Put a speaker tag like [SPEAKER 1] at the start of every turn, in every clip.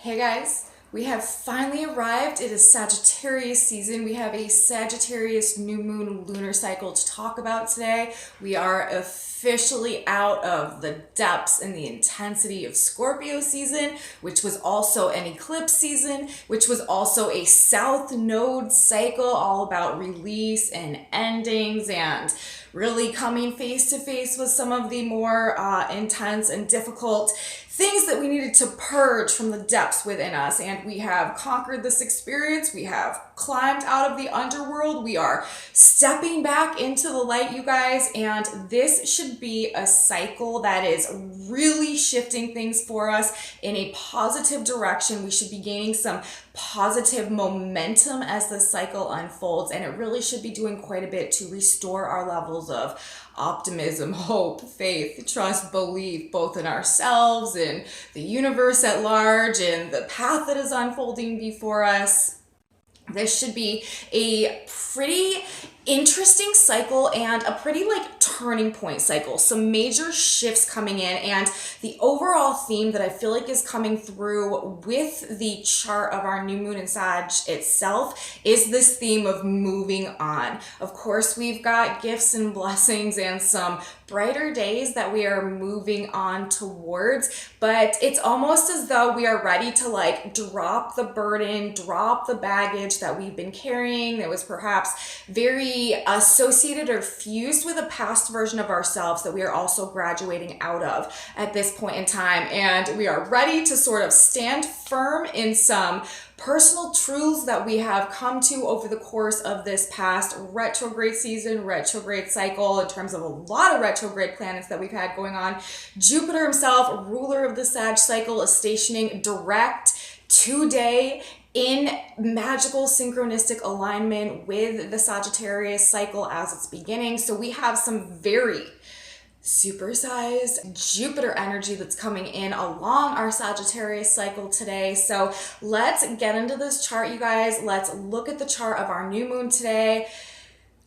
[SPEAKER 1] Hey guys, we have finally arrived. It is Sagittarius season. We have a Sagittarius new moon lunar cycle to talk about today. We are officially out of the depths and the intensity of Scorpio season, which was also an eclipse season, which was also a south node cycle, all about release and endings and really coming face to face with some of the more intense and difficult things that we needed to purge from the depths within us. And we have conquered this experience. We have climbed out of the underworld. We are stepping back into the light, you guys. And this should be a cycle that is really shifting things for us in a positive direction. We should be gaining some positive momentum as the cycle unfolds. And it really should be doing quite a bit to restore our levels of optimism, hope, faith, trust, belief, both in ourselves and the universe at large and the path that is unfolding before us. This should be a pretty interesting cycle and a pretty turning point cycle. Some major shifts coming in, and the overall theme that I feel like is coming through with the chart of our new moon in Sag itself is this theme of moving on. Of course, we've got gifts and blessings and some brighter days that we are moving on towards, but it's almost as though we are ready to drop the burden, drop the baggage that we've been carrying that was perhaps very associated or fused with a past version of ourselves that we are also graduating out of at this point in time. And we are ready to sort of stand firm in some personal truths that we have come to over the course of this past retrograde season, retrograde cycle, in terms of a lot of retrograde planets that we've had going on. Jupiter himself, ruler of the Sag cycle, is stationing direct today in magical synchronistic alignment with the Sagittarius cycle as it's beginning. So we have some very supersized Jupiter energy that's coming in along our Sagittarius cycle today. So let's get into this chart, you guys. Let's look at the chart of our new moon today,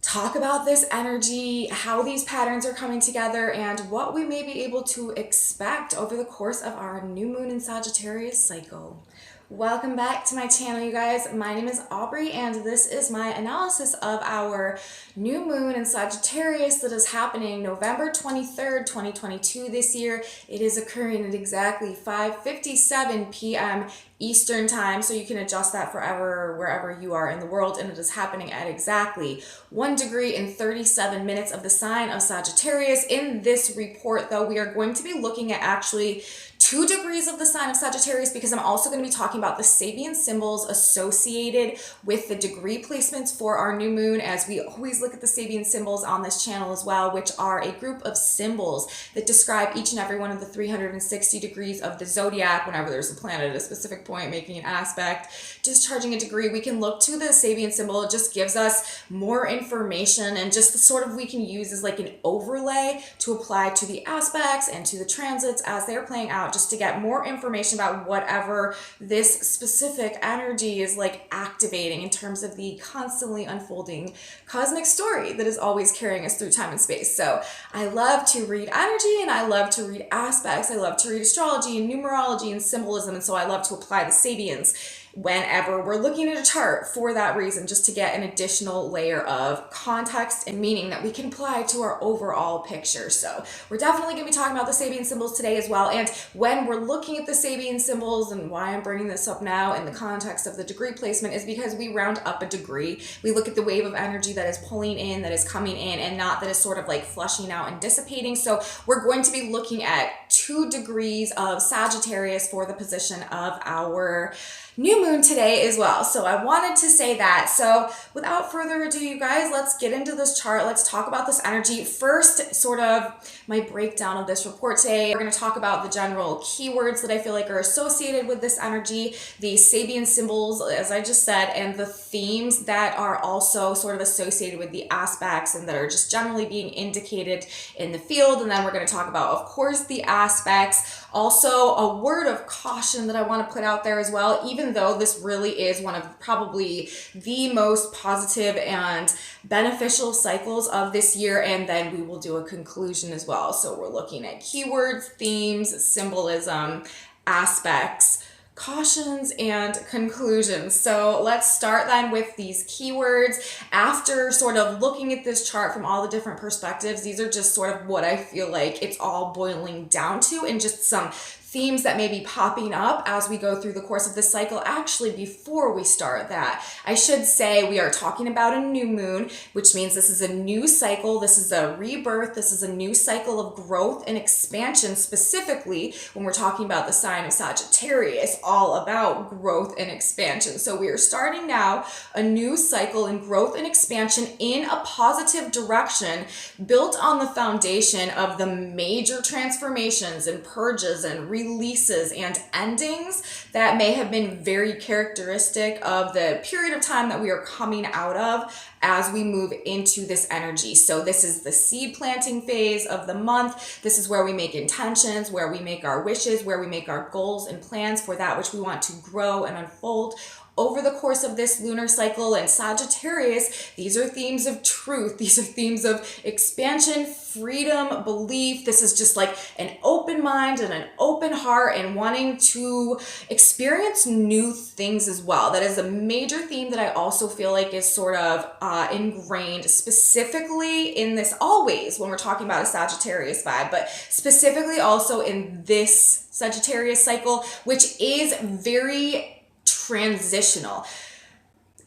[SPEAKER 1] talk about this energy, how these patterns are coming together, and what we may be able to expect over the course of our new moon in Sagittarius cycle. Welcome back to my channel, you guys. My name is Aubrey, and this is my analysis of our new moon in Sagittarius that is happening November 23rd, 2022 this year. It is occurring at exactly 5:57 p.m. Eastern time, so you can adjust that forever wherever you are in the world, and it is happening at exactly 1 degree and 37 minutes of the sign of Sagittarius. In this report, though, we are going to be looking at actually 2 degrees of the sign of Sagittarius, because I'm also going to be talking about the Sabian symbols associated with the degree placements for our new moon, as we always look at the Sabian symbols on this channel as well, which are a group of symbols that describe each and every one of the 360 degrees of the zodiac. Whenever there's a planet at a specific point making an aspect, discharging a degree, we can look to the Sabian symbol. It just gives us more information, and just sort of we can use as an overlay to apply to the aspects and to the transits as they're playing out, just to get more information about whatever this specific energy is activating in terms of the constantly unfolding cosmic story that is always carrying us through time and space. So I love to read energy, and I love to read aspects. I love to read astrology and numerology and symbolism, and so I love to apply the Sabians whenever we're looking at a chart for that reason, just to get an additional layer of context and meaning that we can apply to our overall picture. So we're definitely going to be talking about the Sabian symbols today as well. And when we're looking at the Sabian symbols, and why I'm bringing this up now in the context of the degree placement, is because we round up a degree. We look at the wave of energy that is pulling in, that is coming in, and not that is sort of flushing out and dissipating. So we're going to be looking at 2 degrees of Sagittarius for the position of our new moon today as well. So I wanted to say that. So without further ado, you guys, let's get into this chart. Let's talk about this energy. First, sort of my breakdown of this report today. We're going to talk about the general keywords that I feel like are associated with this energy, the Sabian symbols, as I just said, and the themes that are also sort of associated with the aspects and that are just generally being indicated in the field. And then we're going to talk about, of course, the aspects. Also, a word of caution that I want to put out there as well, even though this really is one of probably the most positive and beneficial cycles of this year, and then we will do a conclusion as well. So we're looking at keywords, themes, symbolism, aspects, cautions and conclusions. So let's start then with these keywords. After sort of looking at this chart from all the different perspectives, these are just sort of what I feel like it's all boiling down to, and just some themes that may be popping up as we go through the course of this cycle. Actually, before we start that, I should say we are talking about a new moon, which means this is a new cycle. This is a rebirth. This is a new cycle of growth and expansion, specifically when we're talking about the sign of Sagittarius, all about growth and expansion. So we are starting now a new cycle in growth and expansion in a positive direction, built on the foundation of the major transformations and purges and releases and endings that may have been very characteristic of the period of time that we are coming out of as we move into this energy. So this is the seed planting phase of the month. This is where we make intentions, where we make our wishes, where we make our goals and plans for that which we want to grow and unfold over the course of this lunar cycle. And Sagittarius, these are themes of truth. These are themes of expansion, freedom, belief. This is just like an open mind and an open heart and wanting to experience new things as well. That is a major theme that I also feel like is sort of ingrained specifically in this, always when we're talking about a Sagittarius vibe, but specifically also in this Sagittarius cycle, which is very transitional.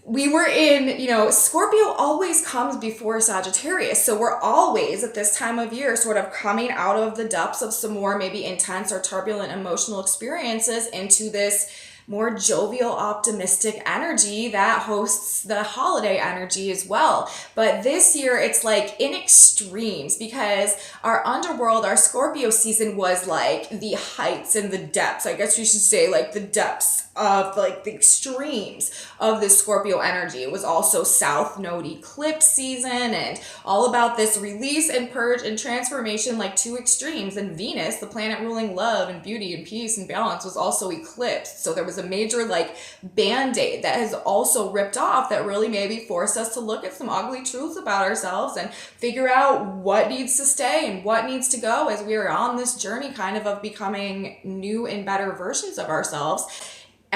[SPEAKER 1] We were in, Scorpio always comes before Sagittarius. So we're always at this time of year sort of coming out of the depths of some more maybe intense or turbulent emotional experiences into this more jovial, optimistic energy that hosts the holiday energy as well. But this year it's like in extremes, because our underworld, our Scorpio season was like the heights and the depths. I guess we should say like the depths of like the extremes of this Scorpio energy. It was also South Node eclipse season and all about this release and purge and transformation, like two extremes. And Venus, the planet ruling love and beauty and peace and balance, was also eclipsed. So there was a major like band-aid that has also ripped off that really maybe forced us to look at some ugly truths about ourselves and figure out what needs to stay and what needs to go as we are on this journey kind of becoming new and better versions of ourselves,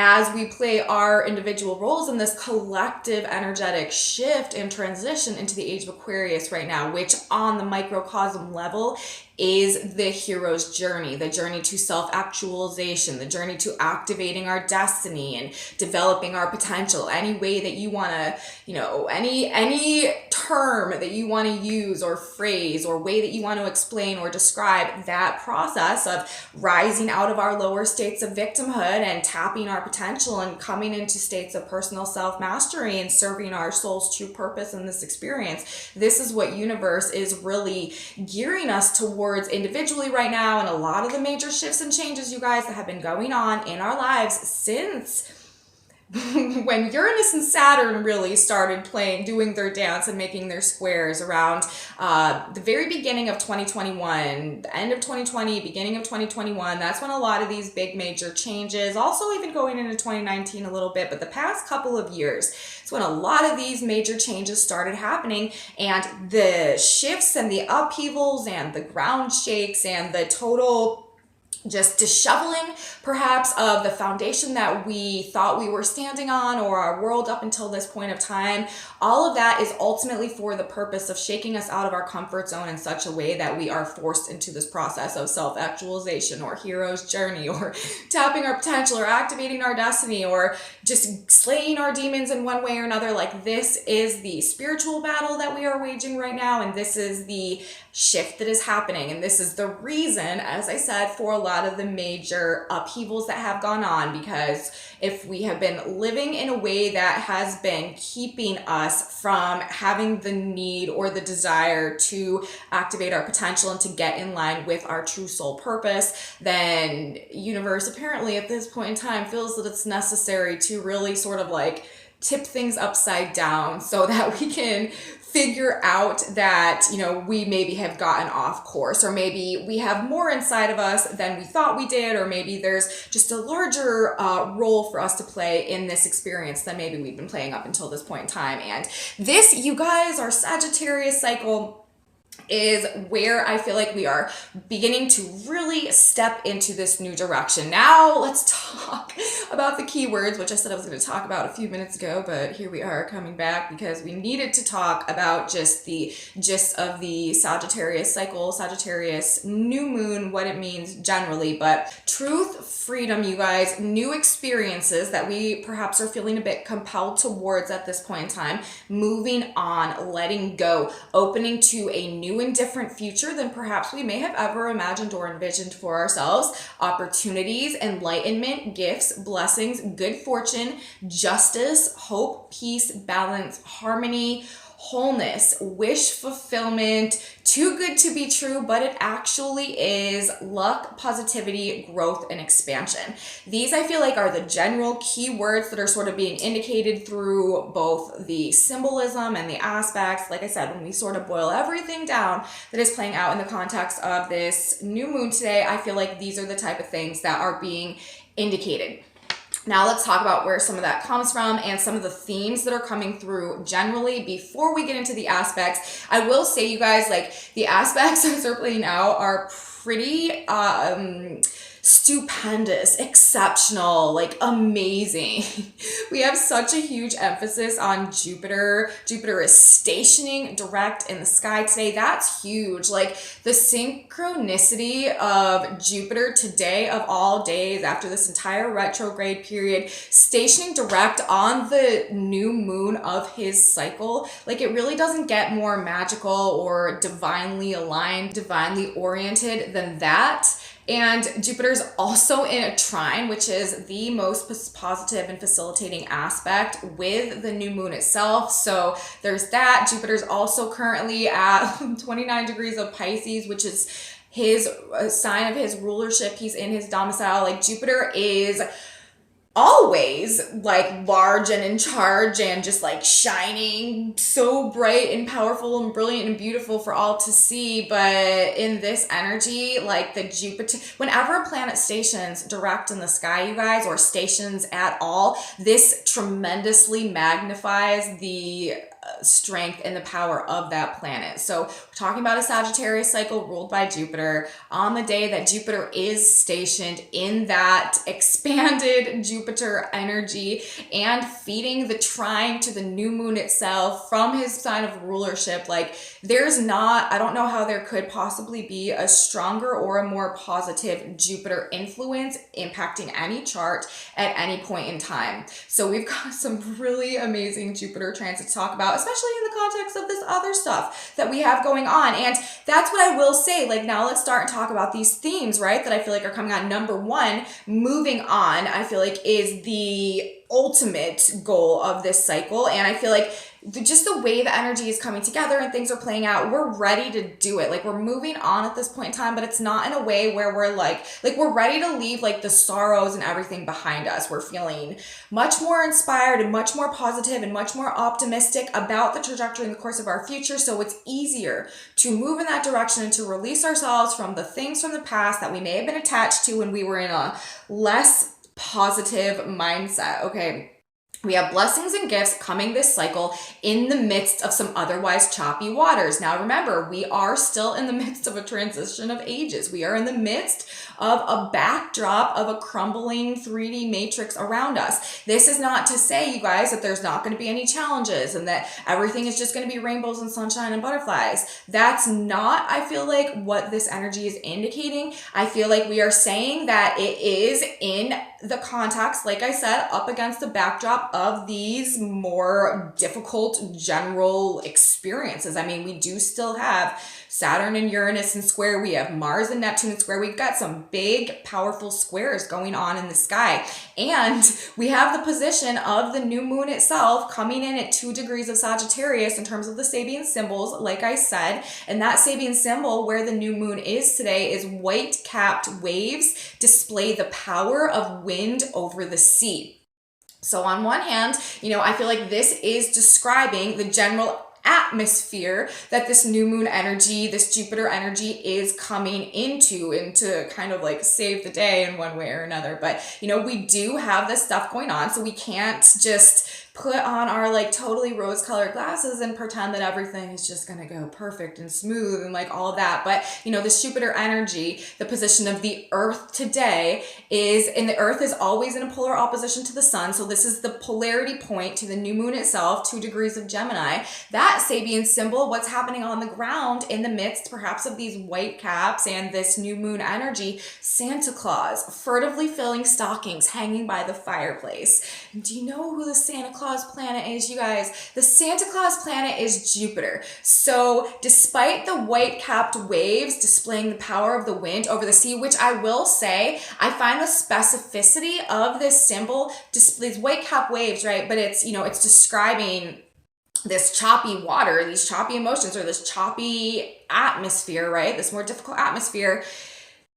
[SPEAKER 1] as we play our individual roles in this collective energetic shift and transition into the age of Aquarius right now, which on the microcosm level is the hero's journey, the journey to self-actualization, the journey to activating our destiny and developing our potential. Any way that you want to, any term that you want to use or phrase or way that you want to explain or describe that process of rising out of our lower states of victimhood and tapping our potential and coming into states of personal self-mastery and serving our soul's true purpose in this experience. This is what universe is really gearing us towards individually right now, and a lot of the major shifts and changes, you guys, that have been going on in our lives since when Uranus and Saturn really started doing their dance and making their squares around the very beginning of 2021, the end of 2020, beginning of 2021. That's when a lot of these big major changes, also even going into 2019 a little bit, but the past couple of years, it's when a lot of these major changes started happening, and the shifts and the upheavals and the ground shakes and the total just disheveling perhaps of the foundation that we thought we were standing on, or our world up until this point of time. All of that is ultimately for the purpose of shaking us out of our comfort zone in such a way that we are forced into this process of self-actualization or hero's journey or tapping our potential or activating our destiny or just slaying our demons in one way or another. Like, this is the spiritual battle that we are waging right now, and this is the shift that is happening, and this is the reason, as I said, for a lot of the major upheavals that have gone on. Because if we have been living in a way that has been keeping us from having the need or the desire to activate our potential and to get in line with our true soul purpose, then universe apparently at this point in time feels that it's necessary to really sort of like tip things upside down so that we can figure out that, we maybe have gotten off course, or maybe we have more inside of us than we thought we did, or maybe there's just a larger role for us to play in this experience than maybe we've been playing up until this point in time. And this, you guys, our Sagittarius cycle is where I feel like we are beginning to really step into this new direction. Now let's talk about the keywords, which I said I was going to talk about a few minutes ago, but here we are coming back because we needed to talk about just the gist of the Sagittarius cycle, Sagittarius new moon, what it means generally. But truth, freedom, you guys, new experiences that we perhaps are feeling a bit compelled towards at this point in time, moving on, letting go, opening to a new and different future than perhaps we may have ever imagined or envisioned for ourselves. Opportunities, enlightenment, gifts, blessings, good fortune, justice, hope, peace, balance, harmony, wholeness, wish fulfillment, too good to be true, but it actually is, luck, positivity, growth, and expansion. These I feel like are the general keywords that are sort of being indicated through both the symbolism and the aspects. Like I said, when we sort of boil everything down that is playing out in the context of this new moon today, I feel like these are the type of things that are being indicated. Now let's talk about where some of that comes from and some of the themes that are coming through generally before we get into the aspects. I will say, you guys, like the aspects as they're playing out are pretty stupendous, exceptional, like amazing. We have such a huge emphasis on Jupiter. Jupiter is stationing direct in the sky today. That's huge. Like the synchronicity of Jupiter today, of all days, after this entire retrograde period, stationing direct on the new moon of his cycle, like it really doesn't get more magical or divinely aligned, divinely oriented than that. And Jupiter's also in a trine, which is the most positive and facilitating aspect with the new moon itself. So there's that. Jupiter's also currently at 29 degrees of Pisces, which is his sign of his rulership. He's in his domicile. Like Jupiter is always like large and in charge and just like shining so bright and powerful and brilliant and beautiful for all to see. But in this energy, like the Jupiter, whenever a planet stations direct in the sky, you guys, or stations at all, this tremendously magnifies the strength and the power of that planet. So we're talking about a Sagittarius cycle ruled by Jupiter on the day that Jupiter is stationed in that expanded Jupiter energy and feeding the trine to the new moon itself from his sign of rulership. Like there's not, I don't know how there could possibly be a stronger or a more positive Jupiter influence impacting any chart at any point in time. So we've got some really amazing Jupiter transits to talk about, especially in the context of this other stuff that we have going on. And that's what I will say. Like now let's start and talk about these themes, right? That I feel like are coming on. Number one, moving on, I feel like is the ultimate goal of this cycle. And I feel like just the way the energy is coming together and things are playing out, we're ready to do it. Like we're moving on at this point in time, but it's not in a way where we're like we're ready to leave like the sorrows and everything behind us. We're feeling much more inspired and much more positive and much more optimistic about the trajectory in the course of our future. So it's easier to move in that direction and to release ourselves from the things from the past that we may have been attached to when we were in a less positive mindset. Okay. We have blessings and gifts coming this cycle in the midst of some otherwise choppy waters. Now remember, we are still in the midst of a transition of ages. We are in the midst of a backdrop of a crumbling 3D matrix around us. This is not to say, you guys, that there's not going to be any challenges and that everything is just going to be rainbows and sunshine and butterflies. That's not, I feel like, what this energy is indicating. I feel like we are saying that it is in the context, like I said, up against the backdrop of these more difficult general experiences. I mean, we do still have Saturn and Uranus in square. We have Mars and Neptune in square. We've got some big, powerful squares going on in the sky. And we have the position of the new moon itself coming in at 2 degrees of Sagittarius in terms of the Sabian symbols, like I said. And that Sabian symbol where the new moon is today is white-capped waves display the power of wind over the sea. So on one hand, I feel like this is describing the general atmosphere that this new moon energy, this Jupiter energy is coming into kind of like save the day in one way or another. But, we do have this stuff going on, so we can't just put on our like totally rose colored glasses and pretend that everything is just going to go perfect and smooth and like all of that. But you know, this Jupiter energy, the position of the earth today is, and the earth is always in a polar opposition to the sun. So this is the polarity point to the new moon itself, 2 degrees of Gemini. That Sabian symbol, what's happening on the ground in the midst perhaps of these white caps and this new moon energy, Santa Claus furtively filling stockings hanging by the fireplace. And do you know who the Santa Claus planet is, you guys? The Santa Claus planet is Jupiter. So despite the white capped waves displaying the power of the wind over the sea, which I will say, I find the specificity of this symbol, these white capped waves, right? But it's, you know, it's describing this choppy water, these choppy emotions, or this choppy atmosphere, right? This more difficult atmosphere,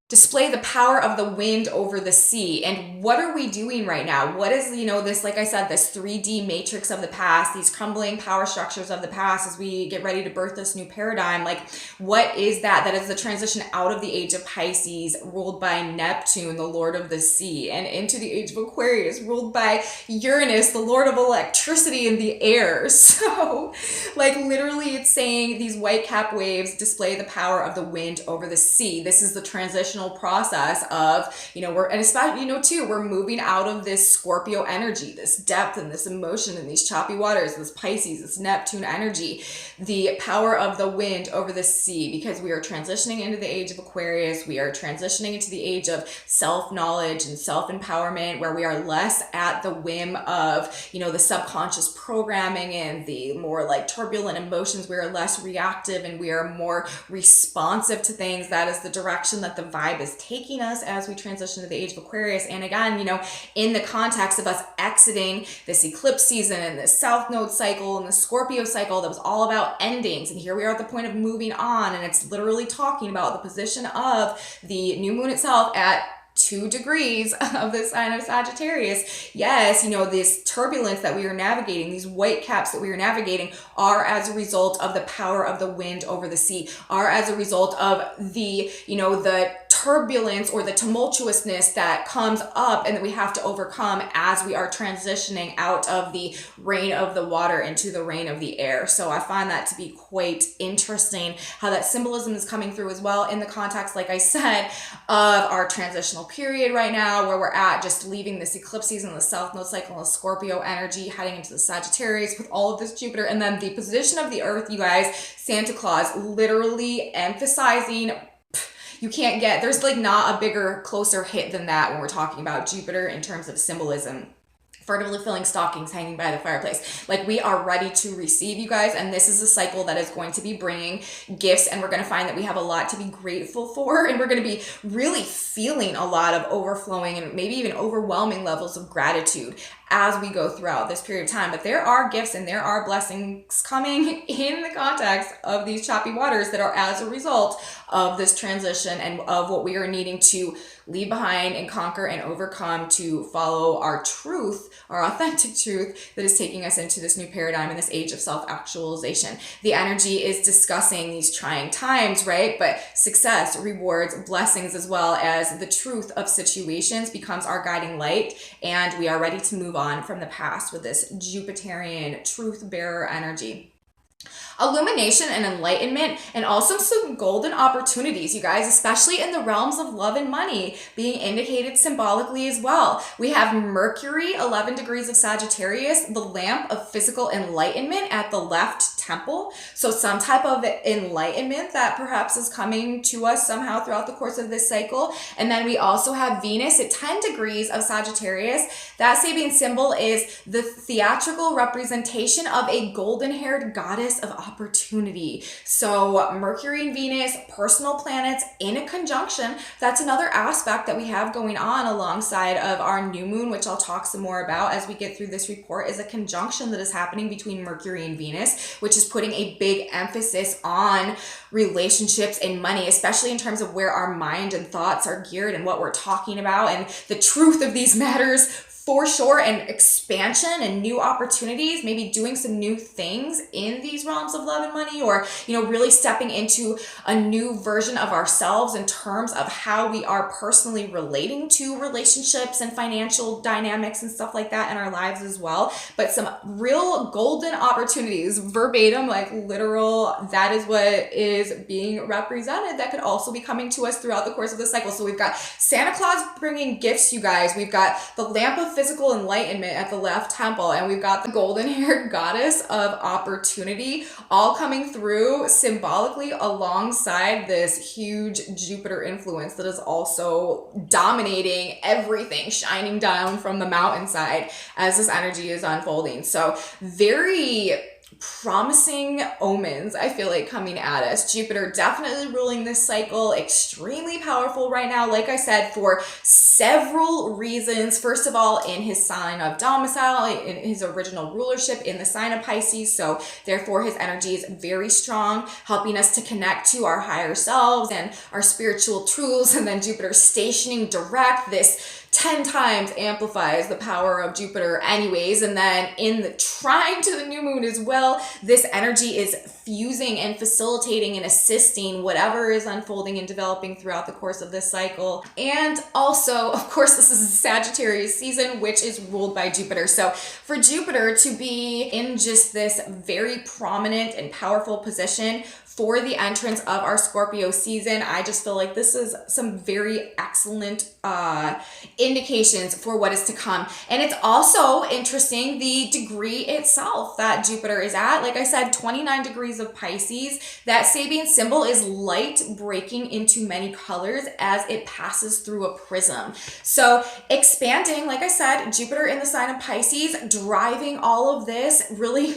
[SPEAKER 1] display the power of the wind over the sea. And what are we doing right now? What is, you know, this, like I said, this 3D matrix of the past, these crumbling power structures of the past as we get ready to birth this new paradigm? Like, what is that? That is the transition out of the age of Pisces, ruled by Neptune, the lord of the sea, and into the age of Aquarius, ruled by Uranus, the lord of electricity and the air. So, like, literally it's saying these white cap waves display the power of the wind over the sea. This is the transitional process of, you know, and especially, you know, too, we're moving out of this Scorpio energy, this depth and this emotion and these choppy waters, this Pisces, this Neptune energy, the power of the wind over the sea, because we are transitioning into the age of Aquarius. We are transitioning into the age of self-knowledge and self-empowerment, where we are less at the whim of, you know, the subconscious programming and the more like turbulent emotions. We are less reactive and we are more responsive to things. That is the direction that the vibe is taking us as we transition to the age of Aquarius. And again, you know, in the context of us exiting this eclipse season and this South Node cycle and the Scorpio cycle that was all about endings, and here we are at the point of moving on, and it's literally talking about the position of the new moon itself at 2 degrees of the sign of Sagittarius. Yes, you know, this turbulence that we are navigating, these white caps that we are navigating, are as a result of the power of the wind over the sea, are as a result of the, you know, the turbulence or the tumultuousness that comes up and that we have to overcome as we are transitioning out of the reign of the water into the reign of the air. So I find that to be quite interesting, how that symbolism is coming through as well in the context, like I said, of our transitional period right now, where we're at just leaving this eclipse season, the South Node cycle, and the Scorpio energy, heading into the Sagittarius with all of this Jupiter, and then the position of the earth, you guys, Santa Claus literally emphasizing, you can't get, there's like not a bigger, closer hit than that when we're talking about Jupiter in terms of symbolism. Furtively filling stockings hanging by the fireplace. Like, we are ready to receive, you guys, and this is a cycle that is going to be bringing gifts, and we're going to find that we have a lot to be grateful for, and we're going to be really feeling a lot of overflowing and maybe even overwhelming levels of gratitude as we go throughout this period of time. But there are gifts and there are blessings coming in the context of these choppy waters that are as a result of this transition and of what we are needing to leave behind and conquer and overcome to follow our truth, our authentic truth that is taking us into this new paradigm in this age of self-actualization. The energy is discussing these trying times, right? But success, rewards, blessings, as well as the truth of situations becomes our guiding light, and we are ready to move on from the past with this Jupiterian truth bearer energy. Illumination and enlightenment, and also some golden opportunities, you guys, especially in the realms of love and money being indicated symbolically as well. We have Mercury, 11 degrees of Sagittarius, the lamp of physical enlightenment at the left temple. So some type of enlightenment that perhaps is coming to us somehow throughout the course of this cycle. And then we also have Venus at 10 degrees of Sagittarius. That Sabian symbol is the theatrical representation of a golden-haired goddess of opportunity. So Mercury and Venus, personal planets in a conjunction. That's another aspect that we have going on alongside of our new moon, which I'll talk some more about as we get through this report, is a conjunction that is happening between Mercury and Venus, which is putting a big emphasis on relationships and money, especially in terms of where our mind and thoughts are geared and what we're talking about and the truth of these matters for sure, and expansion and new opportunities, maybe doing some new things in these realms of love and money, or, you know, really stepping into a new version of ourselves in terms of how we are personally relating to relationships and financial dynamics and stuff like that in our lives as well. But some real golden opportunities, verbatim, like literal, that is what is being represented, that could also be coming to us throughout the course of the cycle. So we've got Santa Claus bringing gifts, you guys. We've got the lamp of physical enlightenment at the left temple, and we've got the golden haired goddess of opportunity, all coming through symbolically alongside this huge Jupiter influence that is also dominating everything, shining down from the mountainside as this energy is unfolding. So very promising omens, I feel like, coming at us. Jupiter definitely ruling this cycle, extremely powerful right now, like I said, for several reasons. First of all, in his sign of domicile, in his original rulership in the sign of Pisces, so therefore his energy is very strong, helping us to connect to our higher selves and our spiritual truths. And then Jupiter stationing direct, this 10 times amplifies the power of Jupiter anyways. And then in the trine to the new moon as well, this energy is fusing and facilitating and assisting whatever is unfolding and developing throughout the course of this cycle. And also, of course, this is a Sagittarius season, which is ruled by Jupiter. So for Jupiter to be in just this very prominent and powerful position for the entrance of our Scorpio season, I just feel like this is some very excellent indications for what is to come. And it's also interesting, the degree itself that Jupiter is at. Like I said, 29 degrees of Pisces. That Sabian symbol is light breaking into many colors as it passes through a prism. So expanding, like I said, Jupiter in the sign of Pisces, driving all of this, really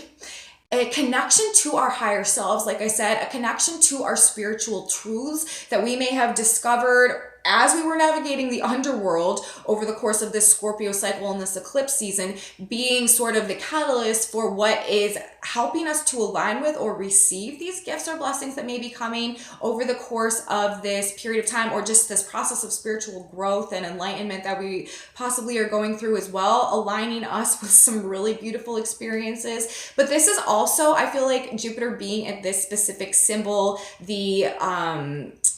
[SPEAKER 1] a connection to our higher selves, like I said, a connection to our spiritual truths that we may have discovered as we were navigating the underworld over the course of this Scorpio cycle and this eclipse season, being sort of the catalyst for what is helping us to align with or receive these gifts or blessings that may be coming over the course of this period of time, or just this process of spiritual growth and enlightenment that we possibly are going through as well, aligning us with some really beautiful experiences. But this is also, I feel like, Jupiter being at this specific symbol, the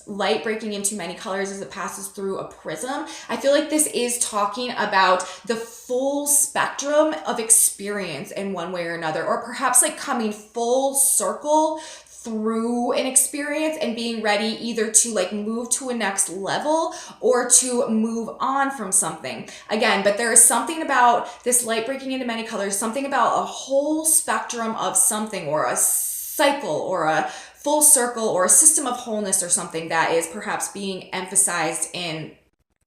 [SPEAKER 1] light breaking into many colors as it passes through a prism. I feel like this is talking about the full spectrum of experience in one way or another, or perhaps like coming full circle through an experience and being ready either to like move to a next level or to move on from something again. But there is something about this light breaking into many colors, something about a whole spectrum of something, or a cycle, or a full circle, or a system of wholeness, or something that is perhaps being emphasized in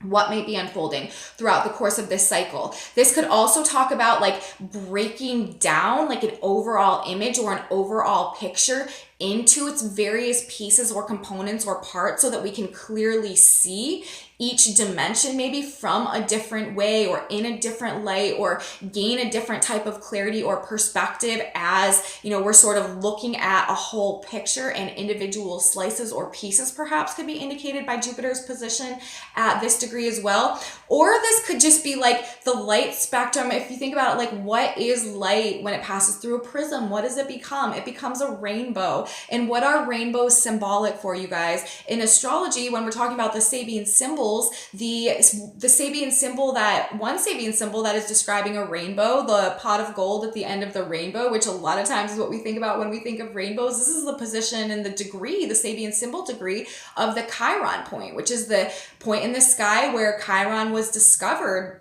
[SPEAKER 1] what may be unfolding throughout the course of this cycle. This could also talk about like breaking down like an overall image or an overall picture into its various pieces or components or parts, so that we can clearly see each dimension maybe from a different way, or in a different light, or gain a different type of clarity or perspective as, you know, we're sort of looking at a whole picture, and individual slices or pieces perhaps could be indicated by Jupiter's position at this degree as well. Or this could just be like the light spectrum. If you think about it, like, what is light when it passes through a prism? What does it become? It becomes a rainbow. And what are rainbows symbolic for, you guys? In astrology, when we're talking about the Sabian symbols, the Sabian symbol, that one Sabian symbol that is describing a rainbow, the pot of gold at the end of the rainbow, which a lot of times is what we think about when we think of rainbows. This is the position and the degree, the Sabian symbol degree of the Chiron point, which is the point in the sky where Chiron was discovered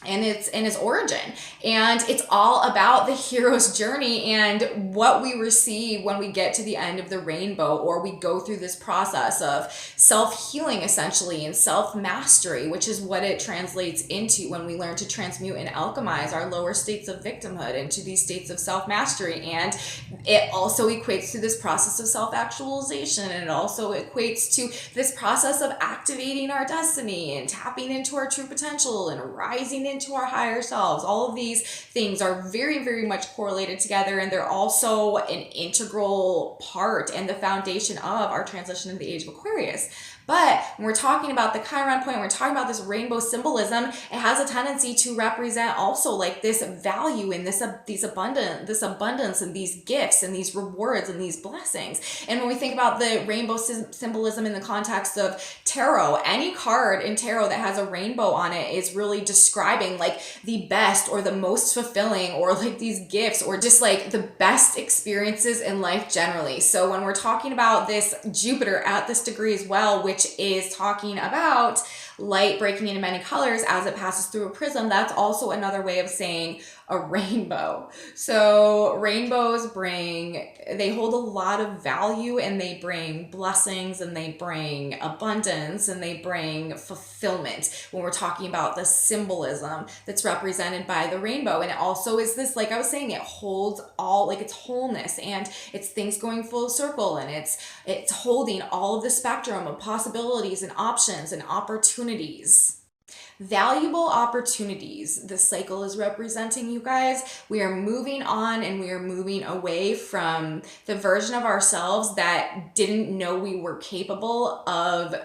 [SPEAKER 1] and it's in its origin. And it's all about the hero's journey and what we receive when we get to the end of the rainbow, or we go through this process of self-healing essentially, and self-mastery, which is what it translates into when we learn to transmute and alchemize our lower states of victimhood into these states of self-mastery. And it also equates to this process of self-actualization, and it also equates to this process of activating our destiny and tapping into our true potential and rising into our higher selves. All of these things are very, very much correlated together, and they're also an integral part and the foundation of our transition into the age of Aquarius. But when we're talking about the Chiron point, we're talking about this rainbow symbolism, it has a tendency to represent also like this value and this abundance and these gifts and these rewards and these blessings. And when we think about the rainbow symbolism in the context of tarot, any card in tarot that has a rainbow on it is really describing like the best or the most fulfilling or like these gifts or just like the best experiences in life generally. So when we're talking about this Jupiter at this degree as well, which is talking about light breaking into many colors as it passes through a prism, that's also another way of saying a rainbow. So rainbows they hold a lot of value, and they bring blessings, and they bring abundance, and they bring fulfillment when we're talking about the symbolism that's represented by the rainbow. And it also is this, like I was saying, it holds all, like it's wholeness, and it's things going full circle, and it's holding all of the spectrum of possibilities and options and opportunities. Valuable opportunities this cycle is representing, you guys. We are moving on, and we are moving away from the version of ourselves that didn't know we were capable of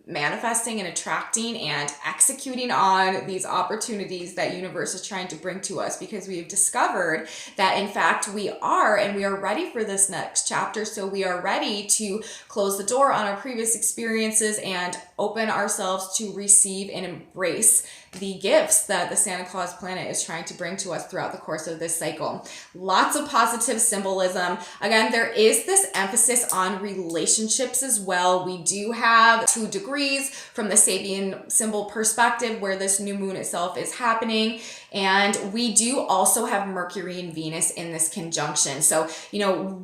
[SPEAKER 1] manifesting and attracting and executing on these opportunities that universe is trying to bring to us, because we've discovered that in fact we are, and we are ready for this next chapter. So we are ready to close the door on our previous experiences and open ourselves to receive and embrace the gifts that the Santa Claus planet is trying to bring to us throughout the course of this cycle. Lots of positive symbolism. Again, there is this emphasis on relationships as well. We do have 2 degrees from the Sabian symbol perspective where this new moon itself is happening. And we do also have Mercury and Venus in this conjunction. So,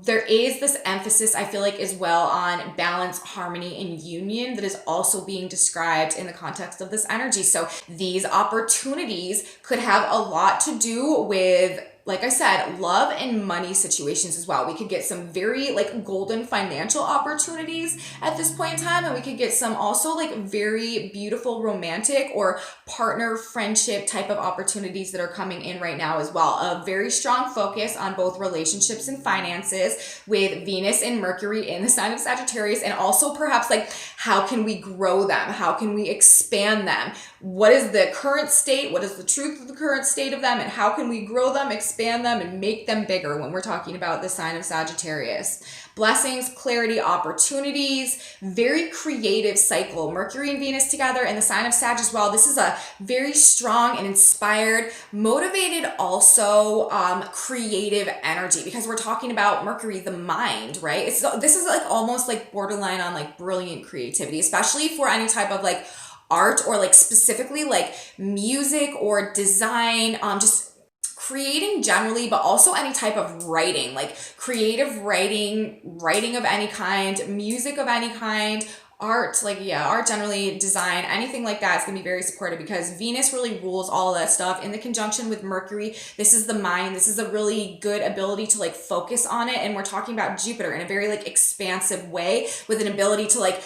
[SPEAKER 1] there is this emphasis, I feel like, as well on balance, harmony, and union that is also being described in the context of this energy. So these opportunities could have a lot to do with, like I said, love and money situations as well. We could get some very like golden financial opportunities at this point in time, and we could get some also like very beautiful romantic or partner friendship type of opportunities that are coming in right now as well. A very strong focus on both relationships and finances with Venus and Mercury in the sign of Sagittarius, and also perhaps like how can we grow them? How can we expand them? What is the current state? What is the truth of the current state of them? And how can we grow them, expand them, and make them bigger when we're talking about the sign of Sagittarius? Blessings, clarity, opportunities, very creative cycle. Mercury and Venus together in the sign of Sag as well. This is a very strong and inspired, motivated, also creative energy, because we're talking about Mercury, the mind, right? This is like almost like borderline on like brilliant creativity, especially for any type of like art or like specifically like music or design, just creating generally, but also any type of writing, like creative writing of any kind, music of any kind, art, art generally, design, anything like that is going to be very supportive, because Venus really rules all of that stuff in the conjunction with Mercury. This is the mind. This is a really good ability to like focus on it. And we're talking about Jupiter in a very like expansive way, with an ability to like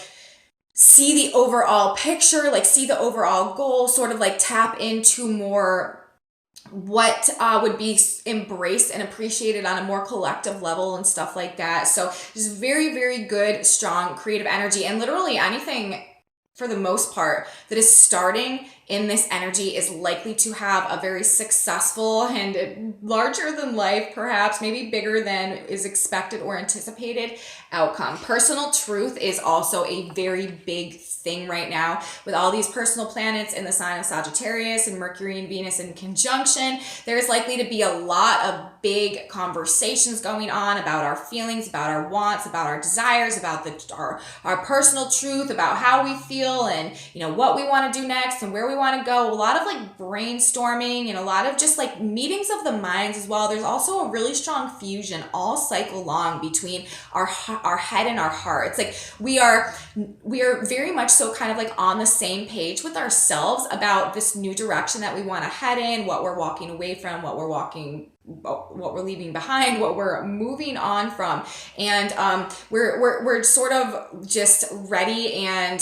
[SPEAKER 1] see the overall picture, like see the overall goal, sort of like tap into more what would be embraced and appreciated on a more collective level and stuff like that. So just very, very good, strong, creative energy. And literally anything, for the most part, that is starting in this energy is likely to have a very successful and larger than life, perhaps maybe bigger than is expected or anticipated outcome. Personal truth is also a very big thing right now with all these personal planets in the sign of Sagittarius and Mercury and Venus in conjunction. There's likely to be a lot of big conversations going on about our feelings, about our wants, about our desires, about our personal truth, about how we feel, and what we want to do next and where we want to go. A lot of like brainstorming and a lot of just like meetings of the minds as well. There's also a really strong fusion all cycle long between our head and our heart. It's like we are very much so kind of like on the same page with ourselves about this new direction that we want to head in, what we're walking away from, what we're leaving behind, what we're moving on from. And we're sort of just ready, and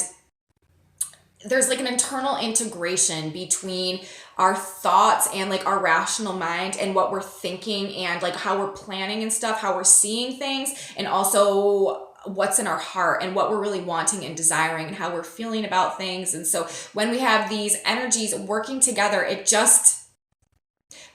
[SPEAKER 1] there's like an internal integration between our thoughts and like our rational mind and what we're thinking and like how we're planning and stuff, how we're seeing things, and also what's in our heart and what we're really wanting and desiring and how we're feeling about things. And so when we have these energies working together, it just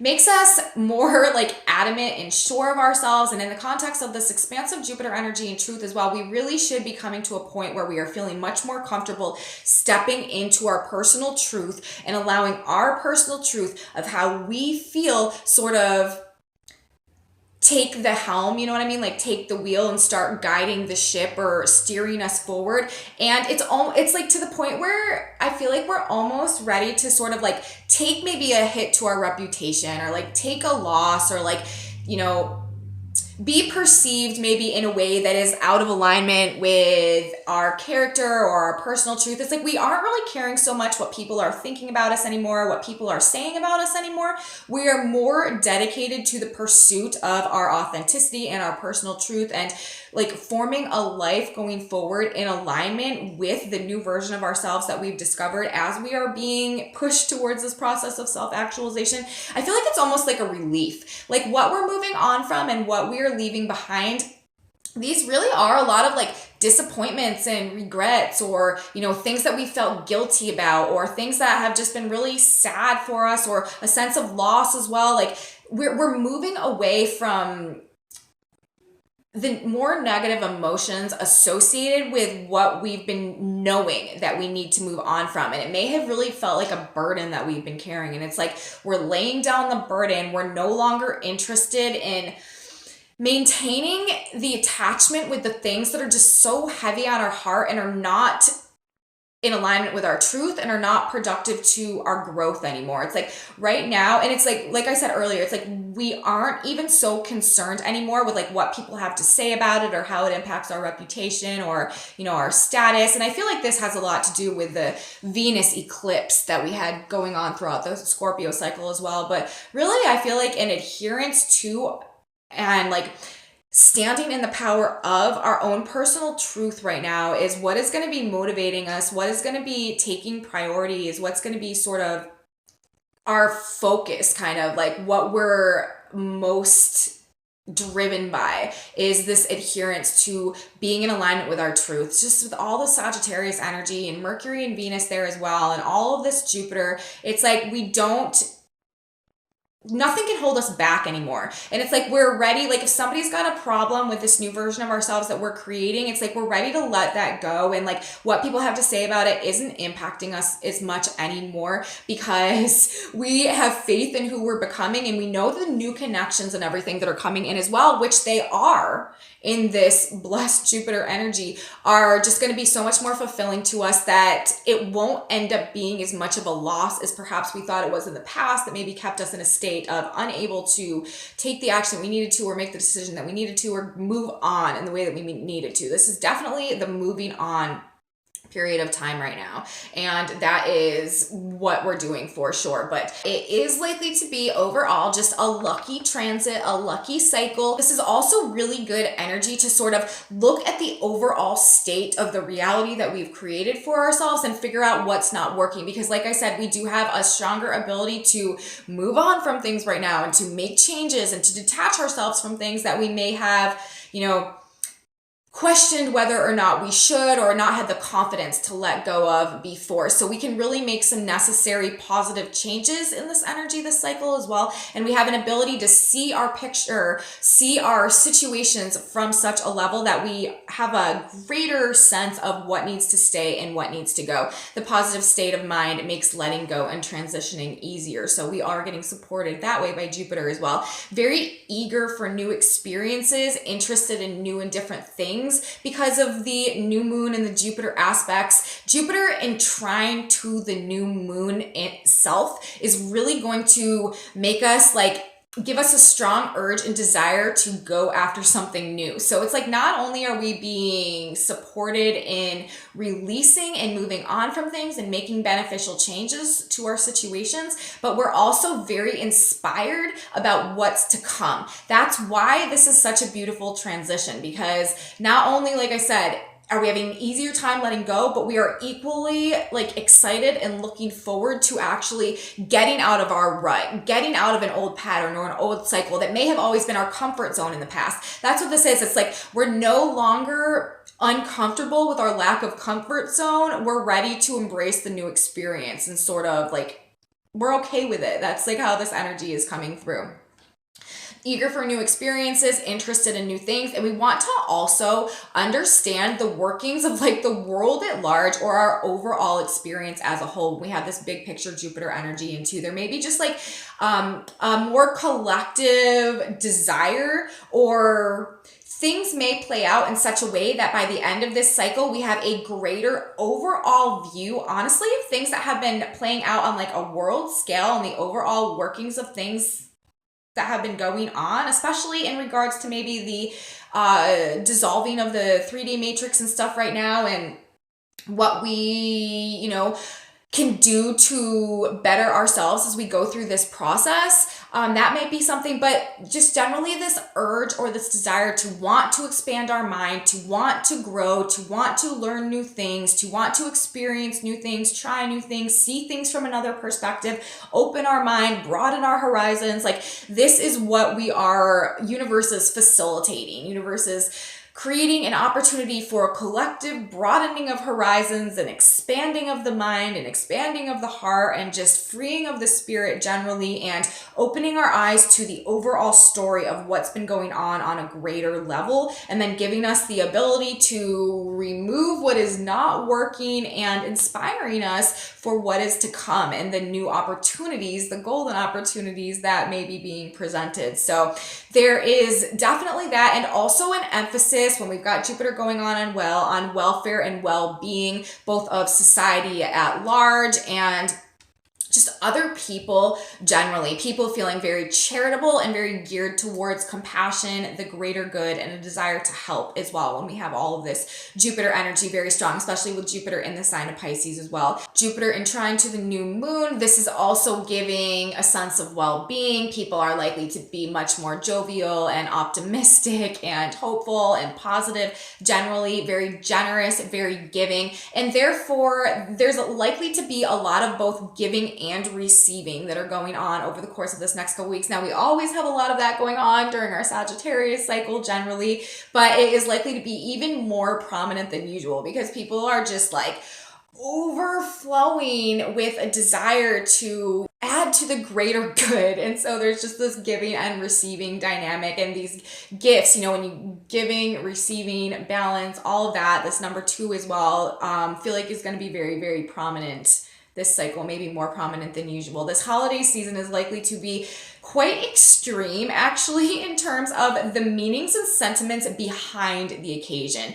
[SPEAKER 1] makes us more like adamant and sure of ourselves. And in the context of this expansive Jupiter energy and truth as well, we really should be coming to a point where we are feeling much more comfortable stepping into our personal truth and allowing our personal truth of how we feel sort of take the helm, you know what I mean? Like take the wheel and start guiding the ship or steering us forward. And it's like to the point where I feel like we're almost ready to sort of like take maybe a hit to our reputation or like take a loss or like, you know, be perceived maybe in a way that is out of alignment with our character or our personal truth. It's like we aren't really caring so much what people are thinking about us anymore, what people are saying about us anymore. We are more dedicated to the pursuit of our authenticity and our personal truth and like forming a life going forward in alignment with the new version of ourselves that we've discovered as we are being pushed towards this process of self-actualization. I feel like it's almost like a relief, like what we're moving on from and what we are leaving behind. These really are a lot of like disappointments and regrets or, you know, things that we felt guilty about or things that have just been really sad for us or a sense of loss as well. Like we're moving away from the more negative emotions associated with what we've been knowing that we need to move on from. And it may have really felt like a burden that we've been carrying. And it's like we're laying down the burden. We're no longer interested in maintaining the attachment with the things that are just so heavy on our heart and are not in alignment with our truth and are not productive to our growth anymore. It's like right now, and it's like I said earlier, it's like we aren't even so concerned anymore with like what people have to say about it or how it impacts our reputation or, you know, our status. And I feel like this has a lot to do with the Venus eclipse that we had going on throughout the Scorpio cycle as well. But really, I feel like an adherence to and like standing in the power of our own personal truth right now is what is going to be motivating us, what is going to be taking priority, is what's going to be sort of our focus, kind of like what we're most driven by is this adherence to being in alignment with our truth. Just with all the Sagittarius energy and Mercury and Venus there as well and all of this Jupiter, it's like nothing can hold us back anymore. And it's like we're ready, like if somebody's got a problem with this new version of ourselves that we're creating, it's like we're ready to let that go. And like what people have to say about it isn't impacting us as much anymore because we have faith in who we're becoming and we know the new connections and everything that are coming in as well, which they are in this blessed Jupiter energy, are just going to be so much more fulfilling to us that it won't end up being as much of a loss as perhaps we thought it was in the past, that maybe kept us in a state of unable to take the action we needed to or make the decision that we needed to or move on in the way that we needed to. This is definitely the moving on period of time right now, and that is what we're doing for sure. But it is likely to be overall just a lucky transit, a lucky cycle. This is also really good energy to sort of look at the overall state of the reality that we've created for ourselves and figure out what's not working, because like I said, we do have a stronger ability to move on from things right now and to make changes and to detach ourselves from things that we may have, you know, questioned whether or not we should or not had the confidence to let go of before. So we can really make some necessary positive changes in this energy, this cycle as well. And we have an ability to see our picture, see our situations from such a level that we have a greater sense of what needs to stay and what needs to go. The positive state of mind makes letting go and transitioning easier. So we are getting supported that way by Jupiter as well. Very eager for new experiences, interested in new and different things because of the new moon and the Jupiter aspects. Jupiter entrine to the new moon itself is really going to make us give us a strong urge and desire to go after something new. So it's like not only are we being supported in releasing and moving on from things and making beneficial changes to our situations, but we're also very inspired about what's to come. That's why this is such a beautiful transition, because not only, like I said, are we having an easier time letting go, but we are equally like excited and looking forward to actually getting out of our rut, getting out of an old pattern or an old cycle that may have always been our comfort zone in the past. That's what this is. It's like we're no longer uncomfortable with our lack of comfort zone. We're ready to embrace the new experience and sort of like we're okay with it. That's like how this energy is coming through. Eager for new experiences, interested in new things, and we want to also understand the workings of like the world at large or our overall experience as a whole. We have this big picture Jupiter energy into there may be just like a more collective desire, or things may play out in such a way that by the end of this cycle, we have a greater overall view, honestly, of things that have been playing out on like a world scale and the overall workings of things that have been going on, especially in regards to maybe the dissolving of the 3D matrix and stuff right now, and what we, can do to better ourselves as we go through this process. That might be something, but just generally this urge or this desire to want to expand our mind, to want to grow, to want to learn new things, to want to experience new things, try new things, see things from another perspective, open our mind, broaden our horizons. Like this is what we are, universe is facilitating. Universe is creating an opportunity for a collective broadening of horizons and expanding of the mind and expanding of the heart and just freeing of the spirit generally, and opening our eyes to the overall story of what's been going on a greater level, and then giving us the ability to remove what is not working and inspiring us for what is to come and the new opportunities, the golden opportunities that may be being presented. So there is definitely that, and also an emphasis when we've got Jupiter going on welfare and well-being, both of society at large and just other people generally, people feeling very charitable and very geared towards compassion, the greater good, and a desire to help as well when we have all of this Jupiter energy very strong, especially with Jupiter in the sign of Pisces as well. Jupiter in trine to the new moon, this is also giving a sense of well-being. People are likely to be much more jovial and optimistic and hopeful and positive, generally very generous, very giving, and therefore there's likely to be a lot of both giving and receiving that are going on over the course of this next couple weeks. Now, we always have a lot of that going on during our Sagittarius cycle generally, but it is likely to be even more prominent than usual because people are just like overflowing with a desire to add to the greater good. And so there's just this giving and receiving dynamic, and these gifts, when you giving, receiving, balance, all of that, this number 2 as well, feel like is going to be very, very prominent this cycle, maybe more prominent than usual. This holiday season is likely to be quite extreme, actually, in terms of the meanings and sentiments behind the occasion.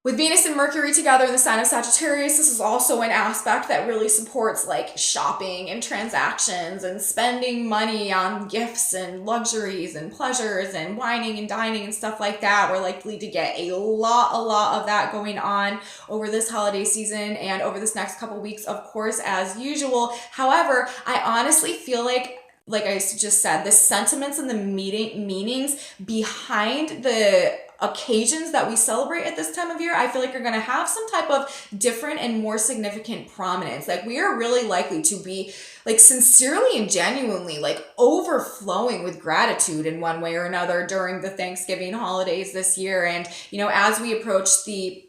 [SPEAKER 1] With Venus and Mercury together in the sign of Sagittarius, this is also an aspect that really supports like shopping and transactions and spending money on gifts and luxuries and pleasures and wining and dining and stuff like that. We're likely to get a lot of that going on over this holiday season and over this next couple weeks, of course, as usual. However, I honestly feel like I just said, the sentiments and the meanings behind the occasions that we celebrate at this time of year, I feel like you're going to have some type of different and more significant prominence. Like we are really likely to be like sincerely and genuinely like overflowing with gratitude in one way or another during the Thanksgiving holidays this year. And, as we approach the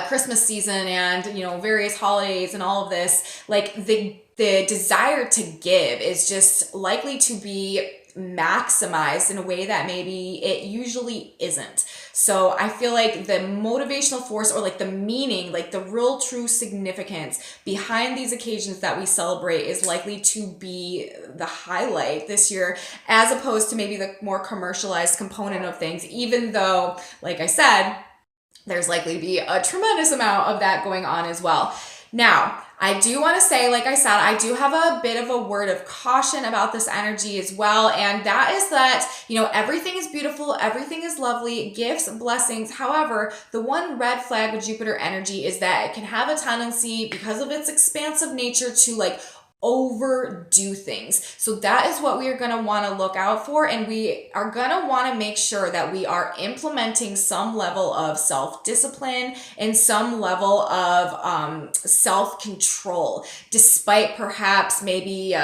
[SPEAKER 1] Christmas season and, various holidays and all of this, like the desire to give is just likely to be maximized in a way that maybe it usually isn't. So I feel like the motivational force or like the meaning, like the real true significance behind these occasions that we celebrate is likely to be the highlight this year, as opposed to maybe the more commercialized component of things, even though, like I said, there's likely to be a tremendous amount of that going on as well. Now, I do want to say, like I said, I do have a bit of a word of caution about this energy as well. And that is that, everything is beautiful. Everything is lovely, gifts, blessings. However, the one red flag with Jupiter energy is that it can have a tendency, because of its expansive nature, to like overdo things. So that is what we are going to want to look out for, and we are going to want to make sure that we are implementing some level of self-discipline and some level of self-control, despite perhaps maybe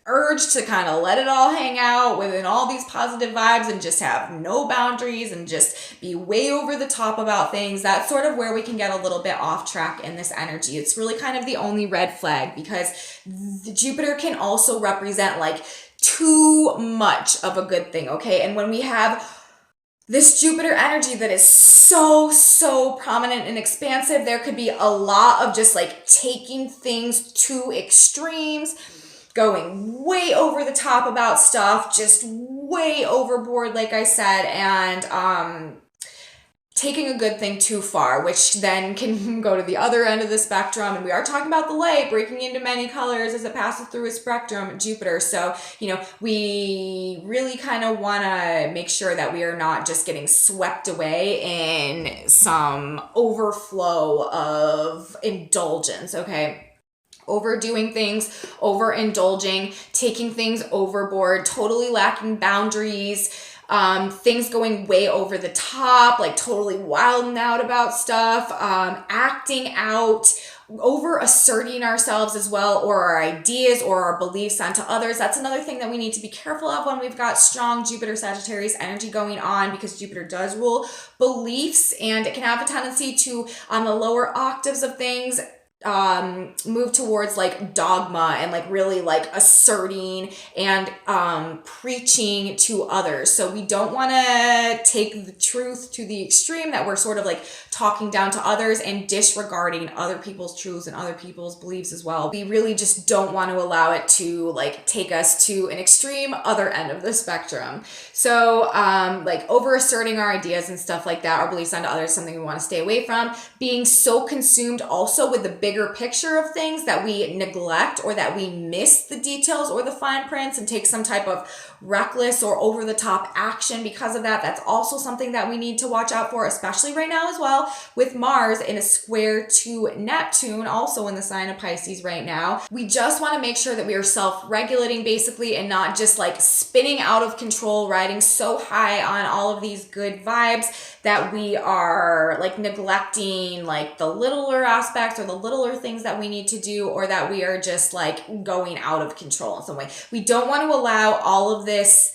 [SPEAKER 1] urge to kind of let it all hang out within all these positive vibes and just have no boundaries and just be way over the top about things. That's sort of where we can get a little bit off track in this energy. It's really kind of the only red flag, because Jupiter can also represent like too much of a good thing, okay? And when we have this Jupiter energy that is so prominent and expansive, there could be a lot of just like taking things to extremes, going way over the top about stuff, just way overboard, like I said, and taking a good thing too far, which then can go to the other end of the spectrum. And we are talking about the light breaking into many colors as it passes through a spectrum, Jupiter. So, we really kind of want to make sure that we are not just getting swept away in some overflow of indulgence, okay? Overdoing things, overindulging, taking things overboard, totally lacking boundaries, things going way over the top, like totally wilding out about stuff, acting out, over asserting ourselves as well, or our ideas or our beliefs onto others. That's another thing that we need to be careful of when we've got strong Jupiter Sagittarius energy going on, because Jupiter does rule beliefs, and it can have a tendency to, on the lower octaves of things, move towards like dogma and like really like asserting and preaching to others. So we don't want to take the truth to the extreme that we're sort of like talking down to others and disregarding other people's truths and other people's beliefs as well. We really just don't want to allow it to like take us to an extreme other end of the spectrum. So like over asserting our ideas and stuff like that, our beliefs onto others, something we want to stay away from. Being so consumed also with the bigger picture of things that we neglect, or that we miss the details or the fine prints and take some type of reckless or over the top action because of that. That's also something that we need to watch out for, especially right now as well, with Mars in a square to Neptune, also in the sign of Pisces right now. We just want to make sure that we are self-regulating basically, and not just like spinning out of control, riding so high on all of these good vibes that we are like neglecting like the littler aspects or the littler things that we need to do, or that we are just like going out of control in some way. We don't want to allow all of this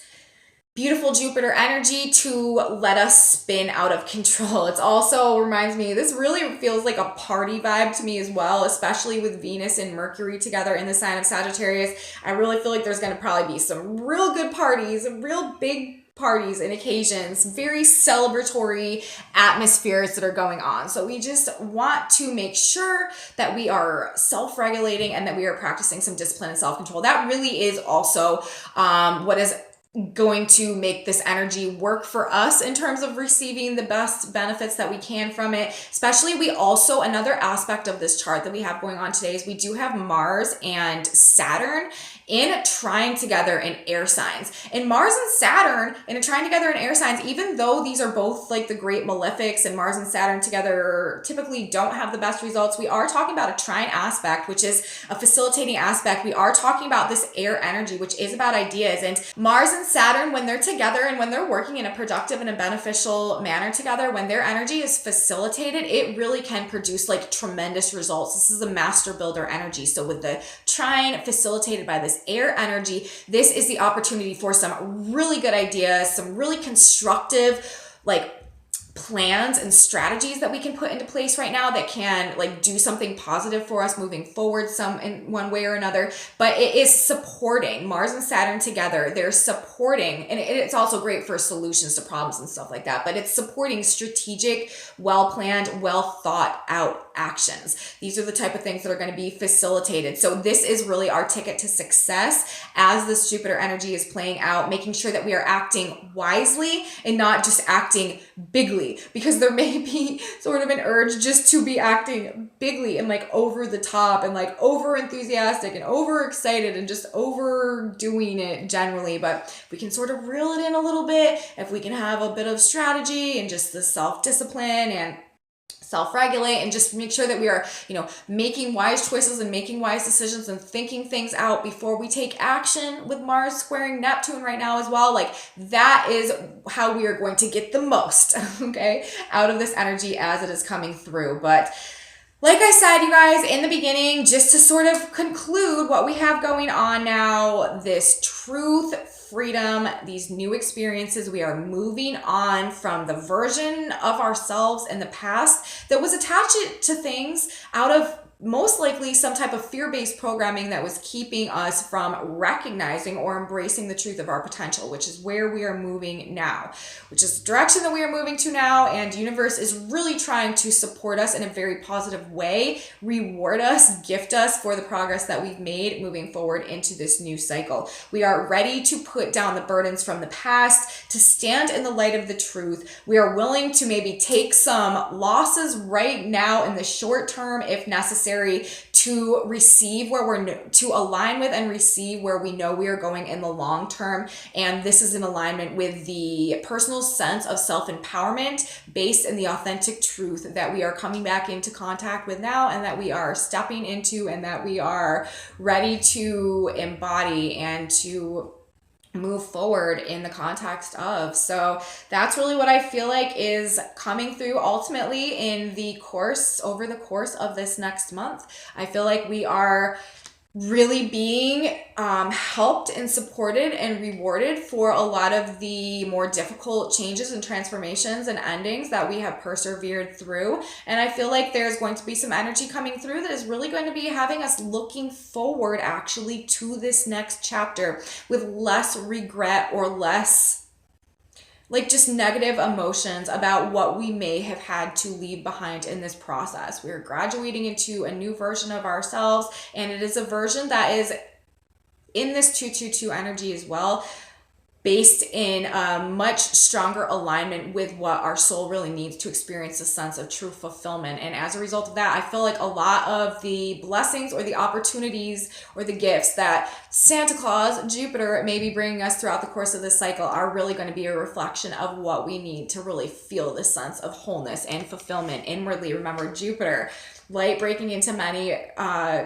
[SPEAKER 1] beautiful Jupiter energy to let us spin out of control. It's also reminds me, this really feels like a party vibe to me as well, especially with Venus and Mercury together in the sign of Sagittarius. I really feel like there's going to probably be some real good parties, real big parties and occasions, very celebratory atmospheres that are going on. So we just want to make sure that we are self-regulating and that we are practicing some discipline and self-control. That really is also what is going to make this energy work for us in terms of receiving the best benefits that we can from it. Especially, we also, another aspect of this chart that we have going on today is we do have Mars and Saturn in a trine together in air signs. And Mars and Saturn in a trine together in air signs, even though these are both like the great malefics and Mars and Saturn together typically don't have the best results, we are talking about a trine aspect, which is a facilitating aspect. We are talking about this air energy, which is about ideas. And Mars and Saturn, when they're together and when they're working in a productive and a beneficial manner together, when their energy is facilitated, it really can produce like tremendous results. This is a master builder energy. So with the trine facilitated by this air energy, this is the opportunity for some really good ideas, some really constructive like plans and strategies that we can put into place right now that can like do something positive for us moving forward some in one way or another. But it is supporting Mars and Saturn together. They're supporting, and it's also great for solutions to problems and stuff like that, but it's supporting strategic, well-planned, well-thought-out actions. These are the type of things that are going to be facilitated. So this is really our ticket to success as this Jupiter energy is playing out, making sure that we are acting wisely and not just acting bigly, because there may be sort of an urge just to be acting bigly and like over the top and like over enthusiastic and over excited and just overdoing it generally. But we can sort of reel it in a little bit if we can have a bit of strategy and just the self-discipline and self-regulate and just make sure that we are, making wise choices and making wise decisions and thinking things out before we take action, with Mars squaring Neptune right now as well. Like, that is how we are going to get the most, okay, out of this energy as it is coming through. But like I said, you guys, in the beginning, just to sort of conclude what we have going on now, this truth, freedom, these new experiences, we are moving on from the version of ourselves in the past that was attached to things out of most likely some type of fear-based programming that was keeping us from recognizing or embracing the truth of our potential, which is where we are moving now, which is the direction that we are moving to now. And universe is really trying to support us in a very positive way, reward us, gift us for the progress that we've made moving forward into this new cycle. We are ready to put down the burdens from the past, to stand in the light of the truth. We are willing to maybe take some losses right now in the short term, if necessary, to receive to align with and receive where we know we are going in the long term. And this is in alignment with the personal sense of self-empowerment based in the authentic truth that we are coming back into contact with now, and that we are stepping into, and that we are ready to embody and to move forward in the context of. So that's really what I feel like is coming through ultimately over the course of this next month. I feel like we are really being helped and supported and rewarded for a lot of the more difficult changes and transformations and endings that we have persevered through. And I feel like there's going to be some energy coming through that is really going to be having us looking forward actually to this next chapter with less regret or less just negative emotions about what we may have had to leave behind in this process. We're graduating into a new version of ourselves, and it is a version that is in this 222 energy as well, based in a much stronger alignment with what our soul really needs to experience a sense of true fulfillment. And as a result of that, I feel like a lot of the blessings or the opportunities or the gifts that Santa Claus, Jupiter, may be bringing us throughout the course of this cycle are really going to be a reflection of what we need to really feel this sense of wholeness and fulfillment inwardly. Remember, Jupiter, light breaking into many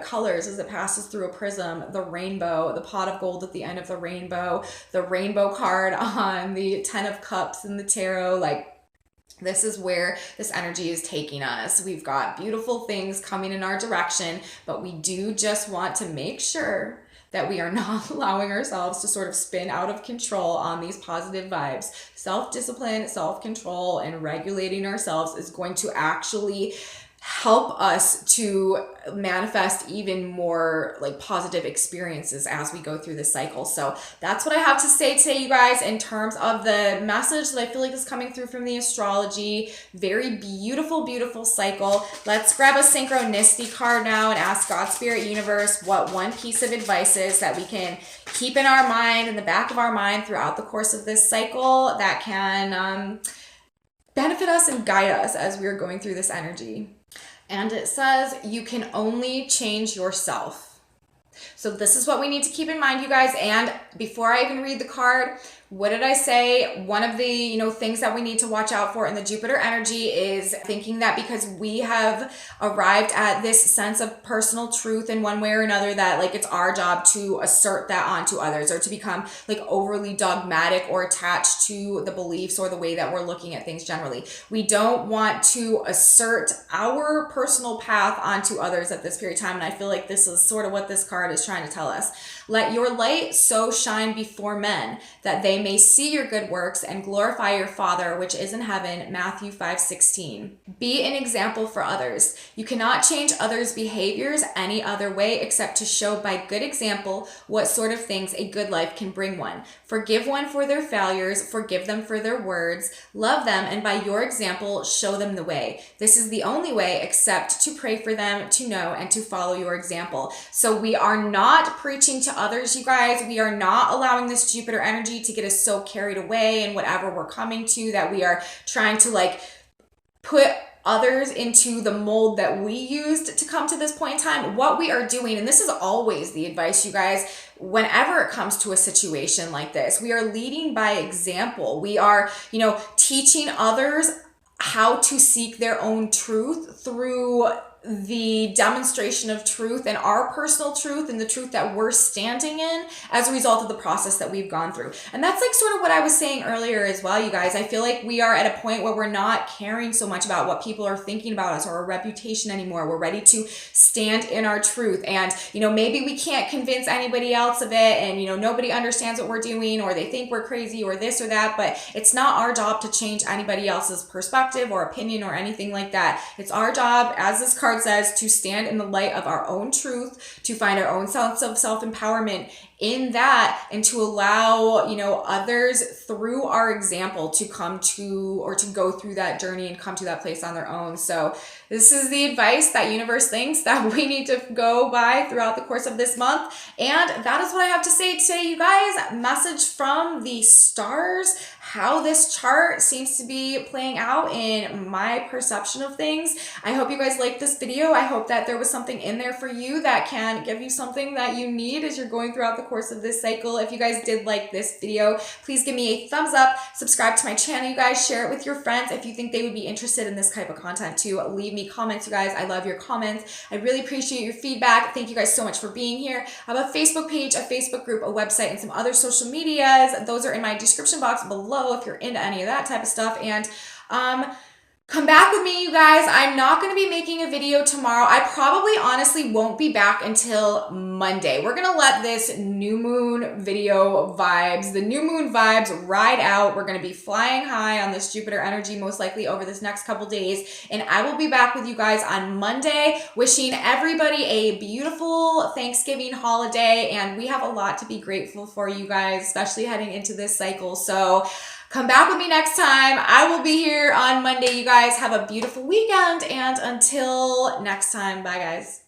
[SPEAKER 1] colors as it passes through a prism, the rainbow, the pot of gold at the end of the rainbow card on the 10 of Cups in the tarot. Like, this is where this energy is taking us. We've got beautiful things coming in our direction, but we do just want to make sure that we are not allowing ourselves to sort of spin out of control on these positive vibes. Self-discipline, self-control, and regulating ourselves is going to actually help us to manifest even more positive experiences as we go through this cycle. So that's what I have to say today, you guys, in terms of the message that I feel like is coming through from the astrology. Very beautiful, beautiful cycle. Let's grab a synchronicity card now and ask God, Spirit, Universe, what one piece of advice is that we can keep in our mind, in the back of our mind throughout the course of this cycle that can benefit us and guide us as we're going through this energy. And it says, you can only change yourself. So this is what we need to keep in mind, you guys. And before I even read the card, what did I say? One of the, things that we need to watch out for in the Jupiter energy is thinking that because we have arrived at this sense of personal truth in one way or another, that it's our job to assert that onto others, or to become overly dogmatic or attached to the beliefs or the way that we're looking at things generally. We don't want to assert our personal path onto others at this period of time. And I feel like this is sort of what this card is trying to tell us. Let your light so shine before men that they may see your good works and glorify your Father which is in heaven. Matthew 5:16. Be an example for others. You cannot change others' behaviors any other way except to show by good example what sort of things a good life can bring one. Forgive one for their failures, forgive them for their words, love them, and by your example show them the way. This is the only way except to pray for them, to know, and to follow your example. So we are not preaching to others, you guys. We are not allowing this Jupiter energy to get us so carried away in whatever we're coming to that we are trying to put others into the mold that we used to come to this point in time. What we are doing, and this is always the advice, you guys, whenever it comes to a situation like this, we are leading by example. We are, teaching others how to seek their own truth through the demonstration of truth and our personal truth and the truth that we're standing in as a result of the process that we've gone through. And that's like sort of what I was saying earlier as well, you guys. I feel like we are at a point where we're not caring so much about what people are thinking about us or our reputation anymore. We're ready to stand in our truth. And, you know, maybe we can't convince anybody else of it, and, you know, nobody understands what we're doing, or they think we're crazy or this or that, but it's not our job to change anybody else's perspective or opinion or anything like that. It's our job, as this card says, to stand in the light of our own truth, to find our own sense of self-empowerment in that, and to allow, you know, others through our example to come to, or to go through that journey and come to that place on their own. So this is the advice that universe thinks that we need to go by throughout the course of this month. And that is what I have to say today, you guys. Message from the stars, how this chart seems to be playing out in my perception of things. I hope you guys liked this video. I hope that there was something in there for you that can give you something that you need as you're going throughout the course of this cycle. If you guys did like this video, please give me a thumbs up, subscribe to my channel, you guys, share it with your friends if you think they would be interested in this type of content too. Leave me comments, you guys. I love your comments. I really appreciate your feedback. Thank you guys so much for being here. I have a Facebook page, a Facebook group, a website, and some other social medias. Those are in my description box below if you're into any of that type of stuff. And come back with me, you guys. I'm not going to be making a video tomorrow. I probably honestly won't be back until Monday. We're going to let this new moon video vibes, the new moon vibes ride out. We're going to be flying high on this Jupiter energy most likely over this next couple days. And I will be back with you guys on Monday, wishing everybody a beautiful Thanksgiving holiday. And we have a lot to be grateful for, you guys, especially heading into this cycle. So come back with me next time. I will be here on Monday, you guys. Have a beautiful weekend, and until next time, bye guys.